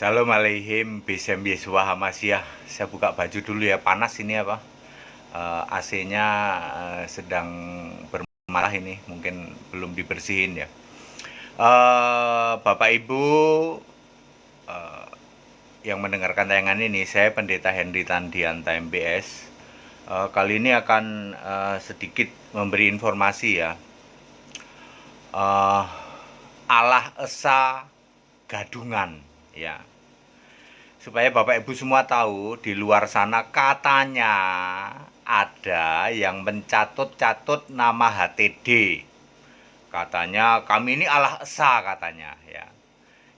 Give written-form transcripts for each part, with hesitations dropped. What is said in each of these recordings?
Shalom aleihim, Bisem Yesua Hamasyah. Saya buka baju dulu ya, panas ini apa? AC-nya sedang bermalah ini, mungkin belum dibersihin ya. Bapak Ibu yang mendengarkan tayangan ini, saya Pendeta Henry Tandianta MPS. Kali ini akan sedikit memberi informasi ya. Allah Esa Gadungan ya. Supaya Bapak Ibu semua tahu, di luar sana katanya ada yang mencatut-catut nama HTD. Katanya kami ini Allah Esa katanya ya.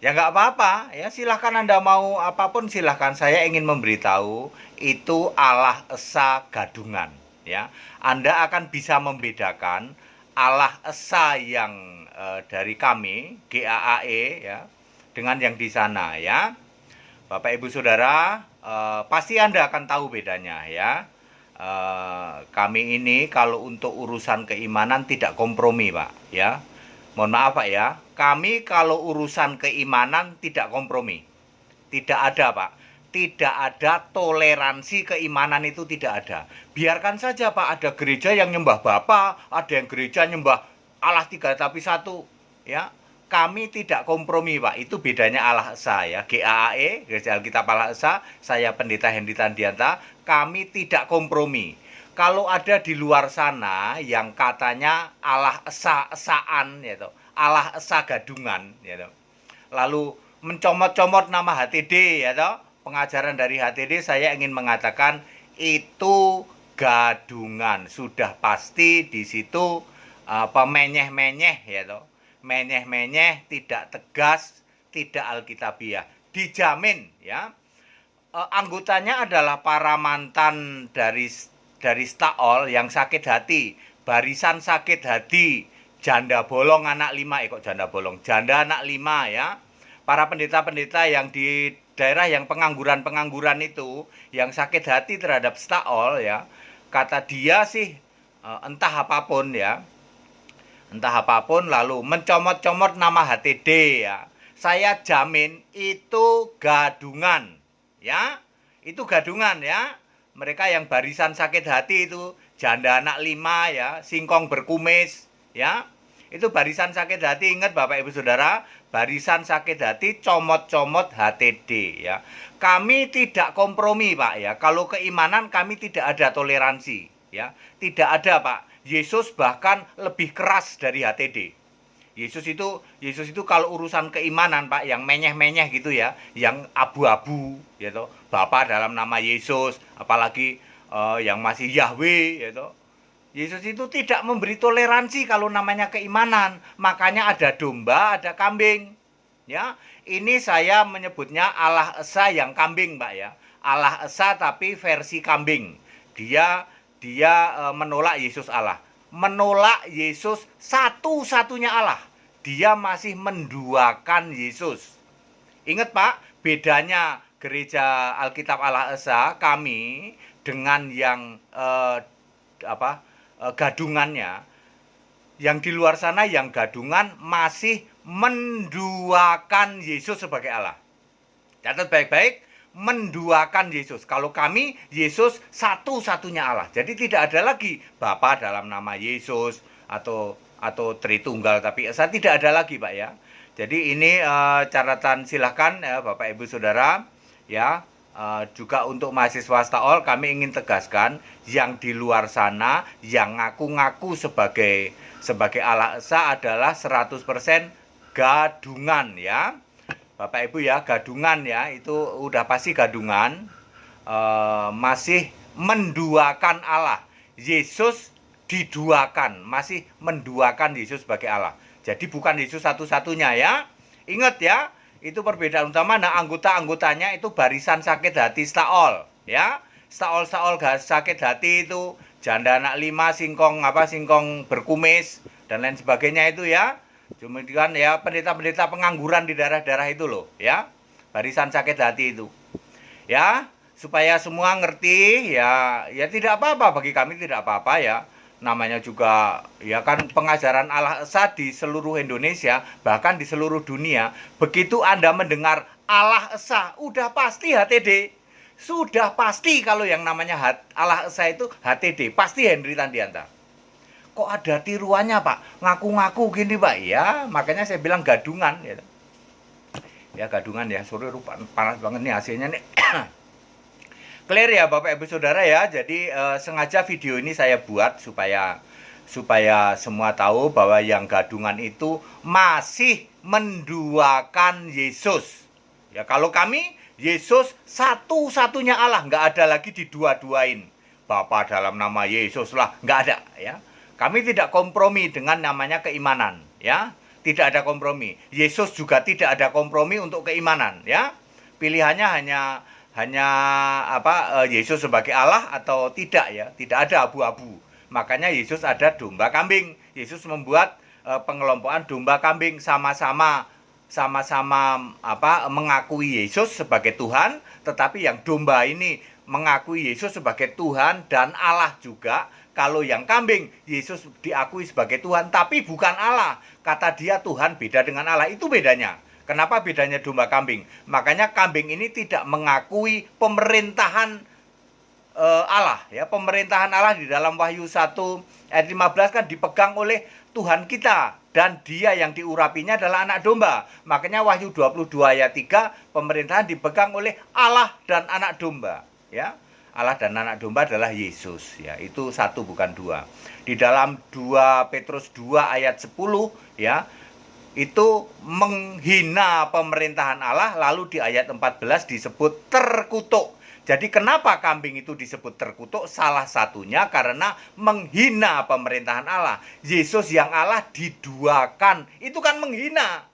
Ya nggak apa-apa ya, silahkan Anda mau apapun silahkan. Saya ingin memberitahu itu Allah Esa Gadungan ya. Anda akan bisa membedakan Allah Esa yang dari kami GAAE ya dengan yang di sana ya. Bapak Ibu Saudara, pasti Anda akan tahu bedanya ya. Kami ini kalau untuk urusan keimanan tidak kompromi Pak ya. Mohon maaf Pak ya, kami kalau urusan keimanan tidak kompromi. Tidak ada Pak. Tidak ada toleransi keimanan, itu tidak ada. Biarkan saja Pak, ada gereja yang nyembah Bapa, ada yang gereja nyembah Allah tiga tapi satu ya. Kami tidak kompromi Pak, itu bedanya Allah Esa ya. GAAE, Gereja Alkitab Allah Esa, saya Pendeta Henry Tandianta, kami tidak kompromi. Kalau ada di luar sana yang katanya Allah Esa-esaan gitu, Allah Esa Gadungan gitu. Lalu mencomot-comot nama HTD ya toh, pengajaran dari HTD, saya ingin mengatakan itu gadungan. Sudah pasti di situ pemenyeh-menyeh ya toh. Menyeh-menyeh, tidak tegas, tidak alkitabiah. Dijamin ya. Anggotanya adalah para mantan dari Staol yang sakit hati, barisan sakit hati, janda bolong anak 5, kok janda bolong, janda anak 5 ya. Para pendeta-pendeta yang di daerah yang pengangguran-pengangguran itu, yang sakit hati terhadap Staol ya, kata dia sih entah apapun ya, entah apapun, lalu mencomot-comot nama HTD ya. Saya jamin itu gadungan ya. Itu gadungan ya. Mereka yang barisan sakit hati itu, janda anak 5 ya, singkong berkumis ya. Itu barisan sakit hati, ingat Bapak Ibu Saudara, barisan sakit hati comot-comot HTD ya. Kami tidak kompromi Pak ya. Kalau keimanan kami tidak ada toleransi ya. Tidak ada Pak. Yesus bahkan lebih keras dari HTD. Yesus itu kalau urusan keimanan Pak, yang menyeh-menyeh gitu ya, yang abu-abu gitu. Bapa dalam nama Yesus, apalagi yang masih Yahweh gitu. Yesus itu tidak memberi toleransi kalau namanya keimanan. Makanya ada domba, ada kambing. Ya, ini saya menyebutnya Allah Esa yang kambing, Pak ya. Allah Esa tapi versi kambing. Dia menolak Yesus Allah. Menolak Yesus satu-satunya Allah. Dia masih menduakan Yesus. Ingat Pak, bedanya Gereja Alkitab Allah Esa kami dengan yang gadungannya. Yang di luar sana yang gadungan masih menduakan Yesus sebagai Allah. Catat baik-baik, menduakan Yesus. Kalau kami, Yesus satu-satunya Allah. Jadi tidak ada lagi Bapa dalam nama Yesus atau Tritunggal tapi Esa, tidak ada lagi Pak ya. Jadi ini catatan, silahkan Bapak Ibu Saudara ya. Juga untuk mahasiswa Staol kami ingin tegaskan, yang di luar sana yang ngaku-ngaku sebagai Allah Esa adalah 100% gadungan ya. Bapak Ibu ya, gadungan ya, itu udah pasti gadungan. Masih menduakan Allah. Yesus diduakan, masih menduakan Yesus sebagai Allah. Jadi bukan Yesus satu-satunya ya. Ingat ya, itu perbedaan utama. Nah, anggota-anggotanya itu barisan sakit hati Staol ya. Staol sakit hati itu janda anak 5, singkong berkumis dan lain sebagainya itu ya. Kemudian ya pendeta-pendeta pengangguran di daerah-daerah itu loh ya, barisan sakit hati itu ya, supaya semua ngerti ya. Ya tidak apa-apa, bagi kami tidak apa-apa ya. namanya juga ya kan pengajaran Allah Esa di seluruh Indonesia, bahkan di seluruh dunia. Begitu Anda mendengar Allah Esa, udah pasti HTD. Sudah pasti kalau yang namanya Allah Esa itu HTD, pasti Henry Tandianta. Kok ada tiruannya Pak? Ngaku-ngaku gini Pak? Ya, makanya saya bilang gadungan. Ya gadungan ya, sore panas banget nih hasilnya nih. Clear ya Bapak Ibu Saudara ya. Jadi sengaja video ini saya buat supaya semua tahu bahwa yang gadungan itu masih menduakan Yesus. Ya kalau kami Yesus satu-satunya Allah, nggak ada lagi didua-duain. Bapa dalam nama Yesus lah, nggak ada ya. Kami tidak kompromi dengan namanya keimanan ya. Tidak ada kompromi. Yesus juga tidak ada kompromi untuk keimanan ya. Pilihannya hanya Yesus sebagai Allah atau tidak ya. Tidak ada abu-abu. Makanya Yesus ada domba kambing. Yesus membuat pengelompokan domba kambing sama-sama mengakui Yesus sebagai Tuhan, tetapi yang domba ini mengakui Yesus sebagai Tuhan dan Allah juga. Kalau yang kambing, Yesus diakui sebagai Tuhan, tapi bukan Allah. Kata dia Tuhan beda dengan Allah, itu bedanya. Kenapa bedanya domba kambing? Makanya kambing ini tidak mengakui pemerintahan Allah. Ya, pemerintahan Allah di dalam Wahyu 1 ayat 15 kan dipegang oleh Tuhan kita. Dan dia yang diurapinya adalah anak domba. Makanya Wahyu 22 ayat 3, pemerintahan dipegang oleh Allah dan anak domba. Ya, Allah dan anak domba adalah Yesus. Ya, itu satu bukan dua. Di dalam 2 Petrus 2 ayat 10, ya, itu menghina pemerintahan Allah. Lalu di ayat 14 disebut terkutuk. Jadi kenapa kambing itu disebut terkutuk? Salah satunya karena menghina pemerintahan Allah. Yesus yang Allah diduakan, itu kan menghina.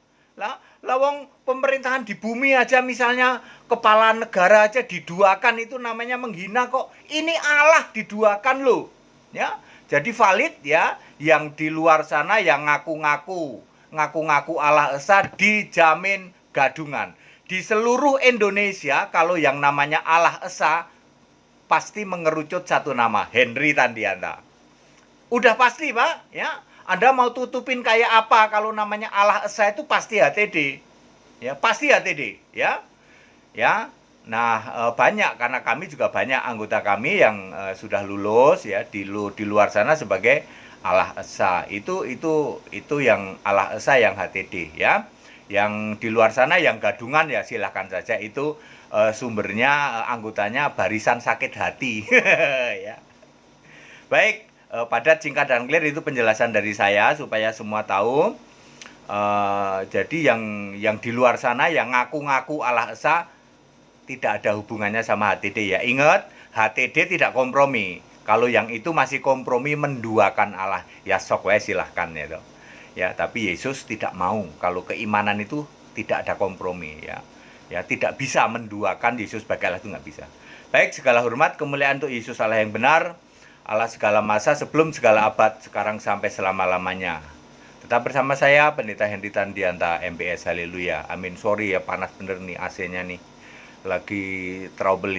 Lawang pemerintahan di bumi aja misalnya kepala negara aja diduakan, itu namanya menghina kok. Ini Allah diduakan loh. Ya, jadi valid ya, yang di luar sana yang ngaku-ngaku Allah Esa dijamin gadungan. Di seluruh Indonesia kalau yang namanya Allah Esa pasti mengerucut satu nama, Henry Tandianta. Udah pasti Pak, ya. Anda mau tutupin kayak apa kalau namanya Allah Esa itu pasti HTD. Ya, pasti HTD, ya. Ya. Nah, banyak karena kami juga banyak anggota kami yang sudah lulus ya di luar sana sebagai Allah Esa. Itu yang Allah Esa yang HTD, ya. Yang di luar sana yang gadungan ya silahkan saja, itu sumbernya anggotanya Barisan Sakit Hati. Ya. Baik, padat, singkat, dan clear itu penjelasan dari saya supaya semua tahu. Jadi yang di luar sana yang ngaku-ngaku Allah Esa tidak ada hubungannya sama HTD ya. Ingat, HTD tidak kompromi. Kalau yang itu masih kompromi menduakan Allah, ya sok wae silahkan ya toh. Ya, tapi Yesus tidak mau. Kalau keimanan itu tidak ada kompromi ya. Ya, tidak bisa menduakan Yesus sebagai Allah, itu nggak bisa. Baik, segala hormat kemuliaan untuk Yesus Allah yang benar, Allah segala masa, sebelum segala abad, sekarang sampai selama-lamanya. Tetap bersama saya Pendeta Henry Tandianta, MPS. Haleluya. Amin. Sorry ya, panas bener nih AC-nya nih. Lagi trouble ini.